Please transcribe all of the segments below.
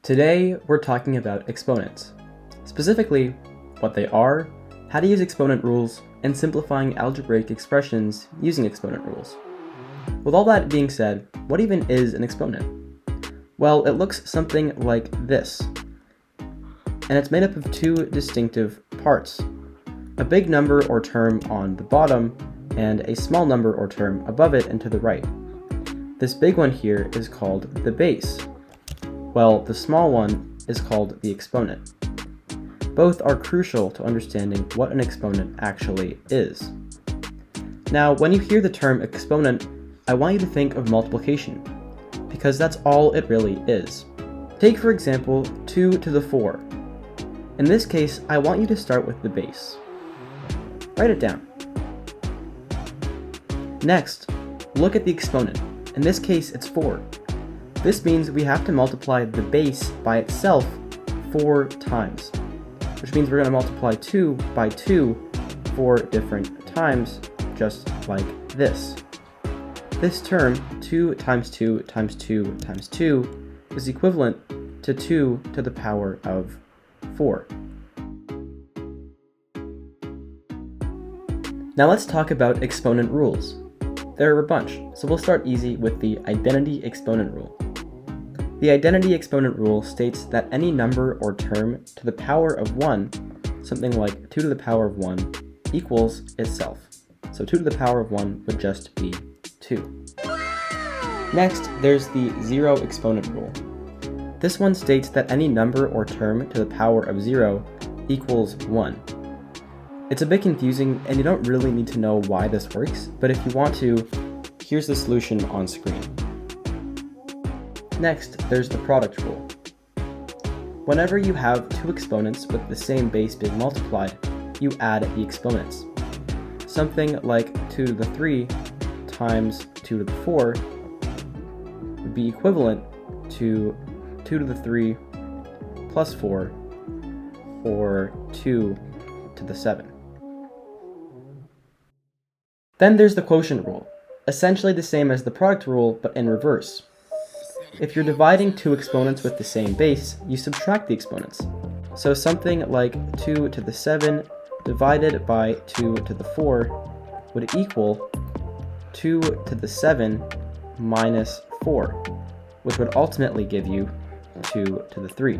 Today, we're talking about exponents. Specifically, what they are, how to use exponent rules, and simplifying algebraic expressions using exponent rules. With all that being said, what even is an exponent? Well, it looks something like this, and it's made up of two distinctive parts: a big number or term on the bottom, and a small number or term above it and to the right. This big one here is called the base, while the small one is called the exponent. Both are crucial to understanding what an exponent actually is. Now, when you hear the term exponent, I want you to think of multiplication, because that's all it really is. Take, for example, 2 to the 4. In this case, I want you to start with the base. Write it down. Next, look at the exponent. In this case, it's 4. This means we have to multiply the base by itself 4 times, which means we're going to multiply 2 by 2 4 different times, just like this. This term, 2 times 2 times 2 times 2, is equivalent to 2 to the power of 4. Now let's talk about exponent rules. There are a bunch, so we'll start easy with the identity exponent rule. The identity exponent rule states that any number or term to the power of 1, something like 2 to the power of 1, equals itself. So 2 to the power of 1 would just be 2. Next, there's the zero exponent rule. This one states that any number or term to the power of 0 equals 1. It's a bit confusing, and you don't really need to know why this works, but if you want to, here's the solution on screen. Next, there's the product rule. Whenever you have two exponents with the same base being multiplied, you add the exponents. Something like 2 to the 3 times 2 to the 4 would be equivalent to 2 to the 3 plus 4, or 2 to the 7. Then there's the quotient rule, essentially the same as the product rule, but in reverse. If you're dividing two exponents with the same base, you subtract the exponents. So something like 2 to the 7 divided by 2 to the 4 would equal 2 to the 7 minus 4, which would ultimately give you 2 to the 3.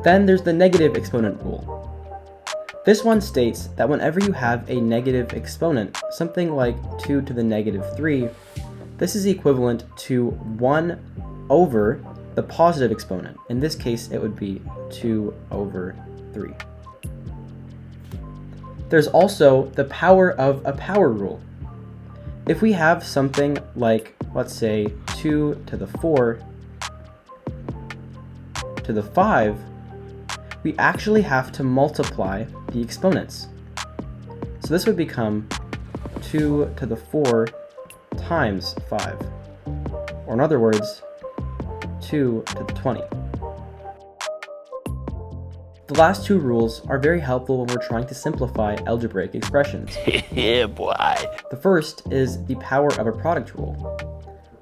Then there's the negative exponent rule. This one states that whenever you have a negative exponent, something like 2 to the negative 3, this is equivalent to 1 over the positive exponent. In this case, it would be 2 over 3. There's also the power of a power rule. If we have something like, let's say, 2 to the 4 to the 5, we actually have to multiply the exponents. So this would become 2 to the 4 times 5, or in other words, 2 to the 20. The last two rules are very helpful when we're trying to simplify algebraic expressions. Yeah, boy. The first is the power of a product rule.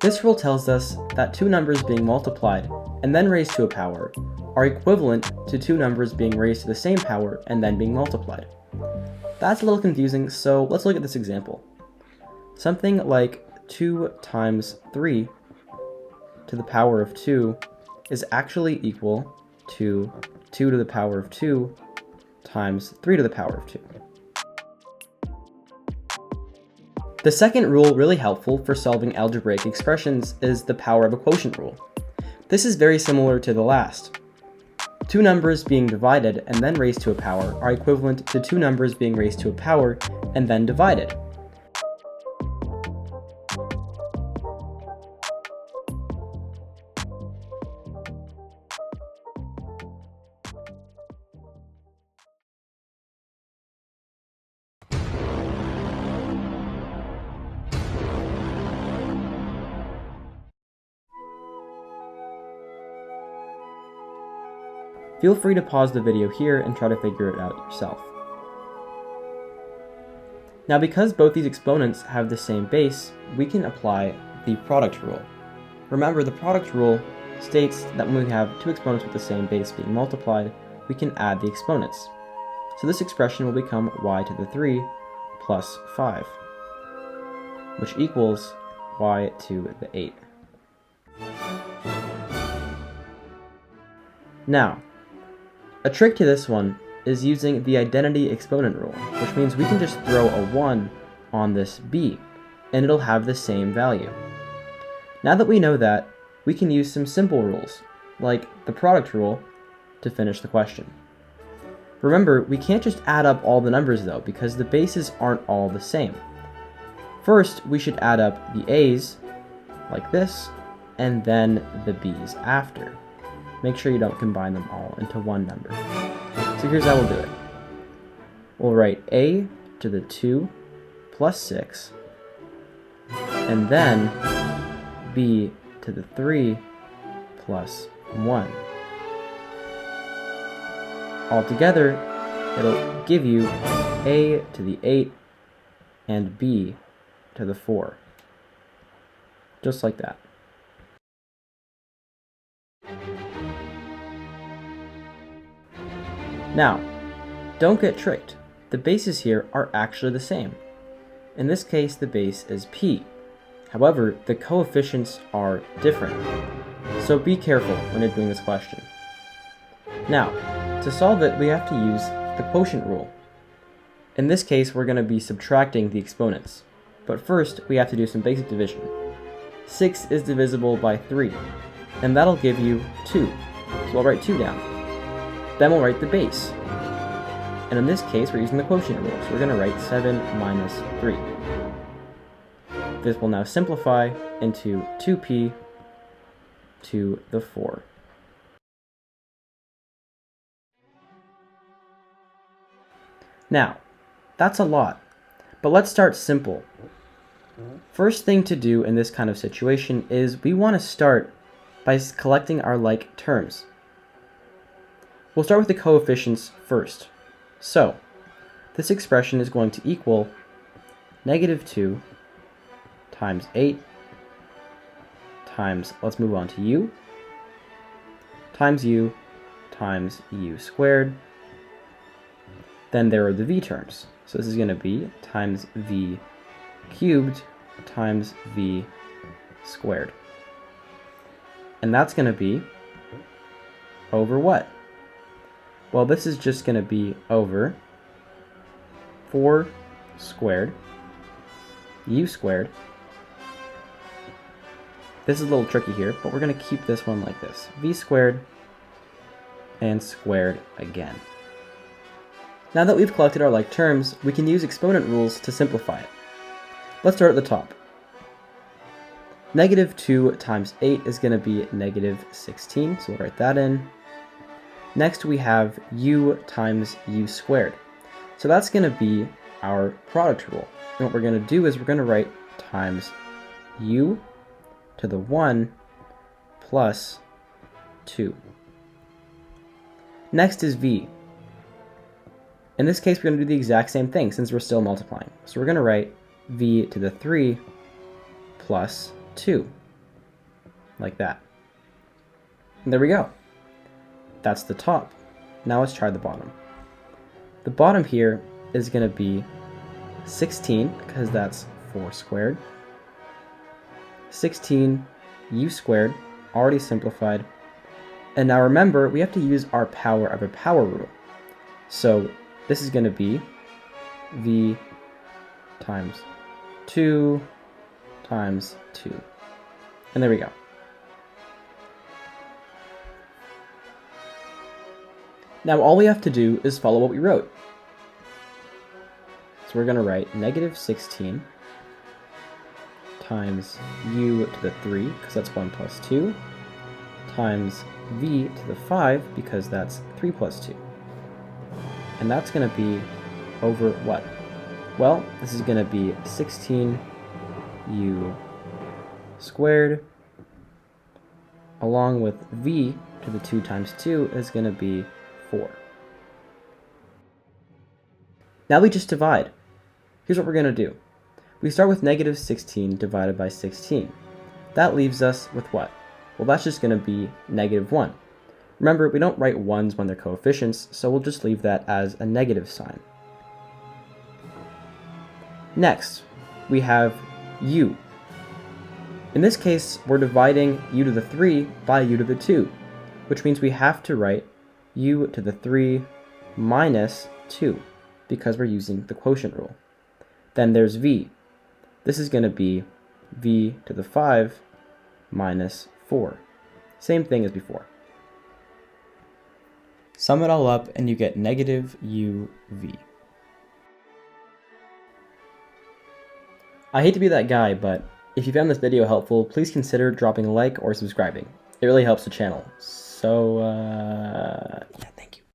This rule tells us that two numbers being multiplied and then raised to a power are equivalent to two numbers being raised to the same power and then being multiplied. That's a little confusing, so let's look at this example. Something like 2 times 3 to the power of 2 is actually equal to 2 to the power of 2 times 3 to the power of 2. The second rule really helpful for solving algebraic expressions is the power of a quotient rule. This is very similar to the last. Two numbers being divided and then raised to a power are equivalent to two numbers being raised to a power and then divided. Feel free to pause the video here and try to figure it out yourself. Now, because both these exponents have the same base, we can apply the product rule. Remember, the product rule states that when we have two exponents with the same base being multiplied, we can add the exponents. So this expression will become y to the 3 plus 5, which equals y to the 8. Now, a trick to this one is using the identity exponent rule, which means we can just throw a 1 on this b, and it'll have the same value. Now that we know that, we can use some simple rules, like the product rule, to finish the question. Remember, we can't just add up all the numbers though, because the bases aren't all the same. First, we should add up the a's, like this, and then the b's after. Make sure you don't combine them all into one number. So here's how we'll do it. We'll write a to the 2 plus 6, and then b to the 3 plus 1. Altogether, it'll give you a to the 8 and b to the 4. Just like that. Now, don't get tricked. The bases here are actually the same. In this case, the base is p. However, the coefficients are different. So be careful when you're doing this question. Now, to solve it, we have to use the quotient rule. In this case, we're going to be subtracting the exponents. But first, we have to do some basic division. 6 is divisible by 3, and that'll give you 2. So I'll write 2 down. Then we'll write the base. And in this case, we're using the quotient rule, so we're going to write 7 minus 3. This will now simplify into 2p to the 4. Now, that's a lot, but let's start simple. First thing to do in this kind of situation is we want to start by collecting our like terms. We'll start with the coefficients first. So, this expression is going to equal negative 2 times 8 times, let's move on to u, times u squared. Then there are the v terms. So this is going to be times v cubed times v squared. And that's going to be over what? Well, this is just going to be over 4 squared u squared. This is a little tricky here, but we're going to keep this one like this. V squared and squared again. Now that we've collected our like terms, we can use exponent rules to simplify it. Let's start at the top. Negative 2 times 8 is going to be negative 16, so we'll write that in. Next we have u times u squared. So that's going to be our product rule. And what we're going to do is we're going to write times u to the 1 plus 2. Next is v. In this case, we're going to do the exact same thing since we're still multiplying. So we're going to write v to the 3 plus 2, like that. And there we go. That's the top. Now let's try the bottom. The bottom here is going to be 16, because that's 4 squared. 16 u squared, already simplified. And now remember, we have to use our power of a power rule. So this is going to be v times 2 times 2. And there we go. Now all we have to do is follow what we wrote. So we're going to write negative 16 times u to the 3, because that's 1 plus 2, times v to the 5, because that's 3 plus 2. And that's going to be over what? Well, this is going to be 16 u squared, along with v to the 2 times 2 is going to be 4. Now we just divide. Here's what we're going to do. We start with negative 16 divided by 16. That leaves us with what? Well, that's just going to be -1. Remember, we don't write 1s when they're coefficients, so we'll just leave that as a negative sign. Next, we have u. In this case, we're dividing u to the 3 by u to the 2, which means we have to write u to the 3 minus 2, because we're using the quotient rule. Then there's v. This is going to be v to the 5 minus 4. Same thing as before. Sum it all up and you get negative uv. I hate to be that guy, but if you found this video helpful, please consider dropping a like or subscribing. It really helps the channel. So, yeah.